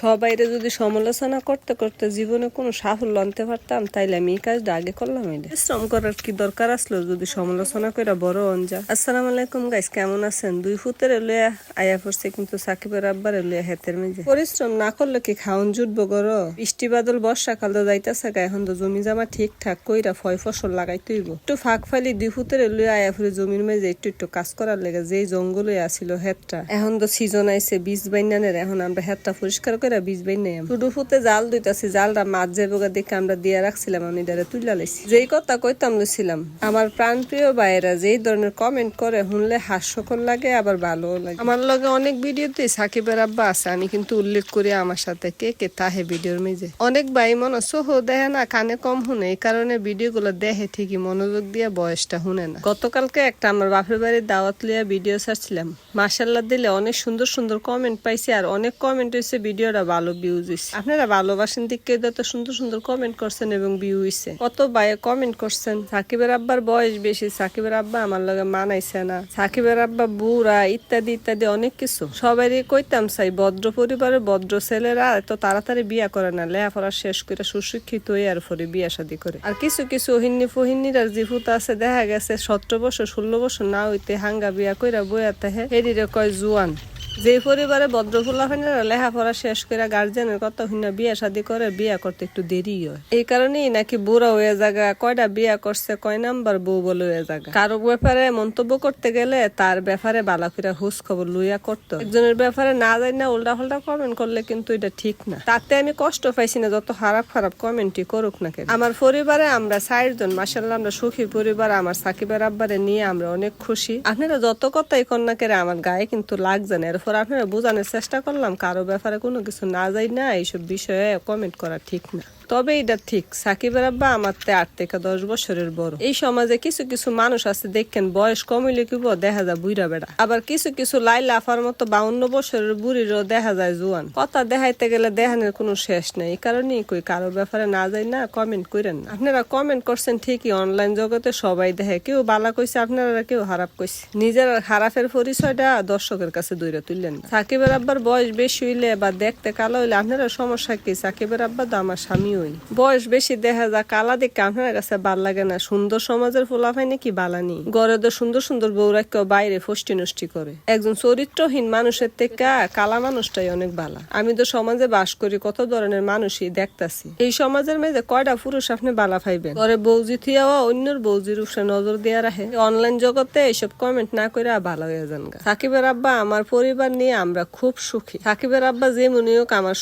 সবাইরে যদি সমালোচনা করতে করতে জীবনে কোনো সাফল্য আনতে পারতাম তাইলে আমি এই কাজটা আগে করলাম। শ্রম করার কি দরকার আসলো যদি সমালোচনা করে বড় অঞ্জা। আসসালামু আলাইকুম গাইস, কেমন আছেন? দুই ফুতের লইয়া আয়া পড়ছে কিন্তু সাকিবের আব্বার লইয়া হেতের মেজে। পরিশ্রম না করলে কি খাওন জুটবো গরো? বৃষ্টি বাদল বর্ষাকাল তো যাইতেছে গা, এখন তো জমি জামা ঠিকঠাক কইরা ফয় ফসল লাগাইতে হইব। একটু ফাঁক ফালি দুই ফুতের লইয়া আয়া ফুরে জমির মেজে একটু একটু কাজ করার লেগে যেই জঙ্গলে আসিল হেতটা, এখন তো সিজন আইছে বীজ বাইনানের, এখন আমরা হেতটা পরিষ্কার করে বীজ বাইনাই শুধু ফুতে জাল দিতেছি। জালটা মাছ যাবো দেখে আমরা দিয়ে রাখছিলাম, আমি ডারে তুইলা লাইছি। যেই কথা কইতাম লইছিলাম, আমার প্রাণ প্রিয় ভাইয়েরা যেই ধরনের কমেন্ট করে শুনলে হাস্যকর লাগে আবার ভালো লাগে। আমার লগে অনেক ভিডিওতে সাকিবের আব্বা আছে, আমি কিন্তু উল্লেখ করি আমার সাথে কে কে তাহে ভিডিওর মেজে। অনেক ভাই মনে সোহ দেখে না, কানে কম শুনে, এই কারণে ভিডিও গুলো দেখে ঠিকই মনোযোগ দিয়ে বয়সটা শুনে না। গতকালকে একটা আমার বাপের বাড়ির দাওয়াত লিয়া ভিডিও ছাড়ছিলাম, মাশাআল্লাহ দিলে অনেক সুন্দর সুন্দর কমেন্ট পাইছি, আর অনেক কমেন্ট হয়েছে ভিডিওটা ভালো ভিউজ হয়েছে। আপনারা ভালোবাসেন দিকে তো সুন্দর সুন্দর কমেন্ট করছেন এবং ভিউ হয়েছে। কত ভাইয়ে কমেন্ট করছেন সাকিবের আব্বার বয়স বেশি, সাকিবের আব্বা আমার লগে মানাইছে না, সাকিবের আব্বা বুড়া, ইত্যাদি ইত্যাদি অনেক কিছু। সবারই কইতাম চাই ভদ্র পরিবারের ভদ্র ছেলেরা এত তাড়াতাড়ি বিয়া করে না, লেখাপড়া শেষ করে সুশিক্ষিত হয়ে আর পরে বিয়া শাদী করে। আর কিছু কিছু হিন্নি ফহিন্নির আর জিফুত আছে, দেখা গেছে 17 বছর 16 বছর না হইতে হাঙ্গা বিয়া কইরা বইয়া তাহে হেরিরে কয় জুয়ান। যে পরিবারে ভদ্র ফুলাফাইনারা লেখাপড়া শেষ করে গার্জিয়ানের কথা হইনা বিয়া শাদী করে, বিয়া করতে একটু দেরি হয়। এই কারণেই নাকি বুড়া হয়ে জায়গা, কয়টা বিয়া করছে, কয় নাম্বার বউ বলে হয়ে জায়গা। কারো ব্যাপারে মন্তব্য করতে গেলে তার ব্যাপারে বালাফিরা হুস খবর লইয়া করতো, একজনের ব্যাপারে না যাই না উল্টা পাল্টা কমেন্ট করলে কিন্তু এটা ঠিক না। তাতে আমি কষ্ট পাইছি না, যত খারাপ খারাপ কমেন্টই করুক না কেন। আমার পরিবারে আমরা 4 জন, মাশাআল্লাহ আমরা সুখী পরিবার। আমার সাকিবের আব্বারে নিয়ে আমরা অনেক খুশি। আপনারা যত কথাই কন্যা করে আমার গায়ে কিন্তু লাগছে না। এরপর আপনারা বোঝানোর চেষ্টা করলাম কারো ব্যাপারে কোনো কিছু না যাই না, এইসব বিষয়ে কমেন্ট করা ঠিক না। তবে এটা ঠিক, সাকিবের আব্বা আমার 8 থেকে 10 বছরের বড়। এই সমাজে কিছু কিছু মানুষ আছে দেখেন বয়স কম হইলে কি দেখা যায় বুইরা বেড়া, আবার কিছু কিছু লাইলা আফার মতো 52 বছরের বুড়িরও দেখা যায় জুয়ান। কথা দেখাইতে গেলে দেখানোর কোনো শেষ নেই। এই কারণেই কই কারো ব্যাপারে না যাই না, কমেন্ট করেন না। আপনারা কমেন্ট করছেন ঠিকই, অনলাইন জগতে সবাই দেখে, কেউ বালা কইছে আপনারা, কেউ খারাপ কইছে। নিজের খারাপের পরিচয়টা দর্শকের কাছে দইরা তুললেন না। সাকিবের আব্বার বয়স বেশি হইলে বা দেখতে কালো হইলে আপনারা সমস্যা কি? সাকিবের আব্বা তো আমার স্বামী, বয়স বেশি দেখা যায় কালা দেখে আপনার কাছে ভাল লাগে না। সুন্দর সমাজের ফোলাফাই নাকি বালানি গড়ে তো সুন্দর সুন্দর বউরাকেও বাইরে ফষ্টি নষ্টি করে। একজন চরিত্রহীন মানুষের থেকে কালা মানুষটাই অনেক বালা। আমি তো সমাজে বাস করি, কত ধরনের মানুষই দেখতাছি। এই সমাজের মেয়েদের কয়টা পুরুষ আপনি বালা পাইবেন? ঘরে বৌজি থিয়াও অন্যর বৌজির উপরে নজর দিয়ে রাখে। অনলাইন জগতে এইসব কমেন্ট না করে ভালো হয়ে যান। সাকিবের আব্বা আমার পরিবার নিয়ে আমরা খুব সুখী। সাকিবের আব্বা যে মনে হোক আমার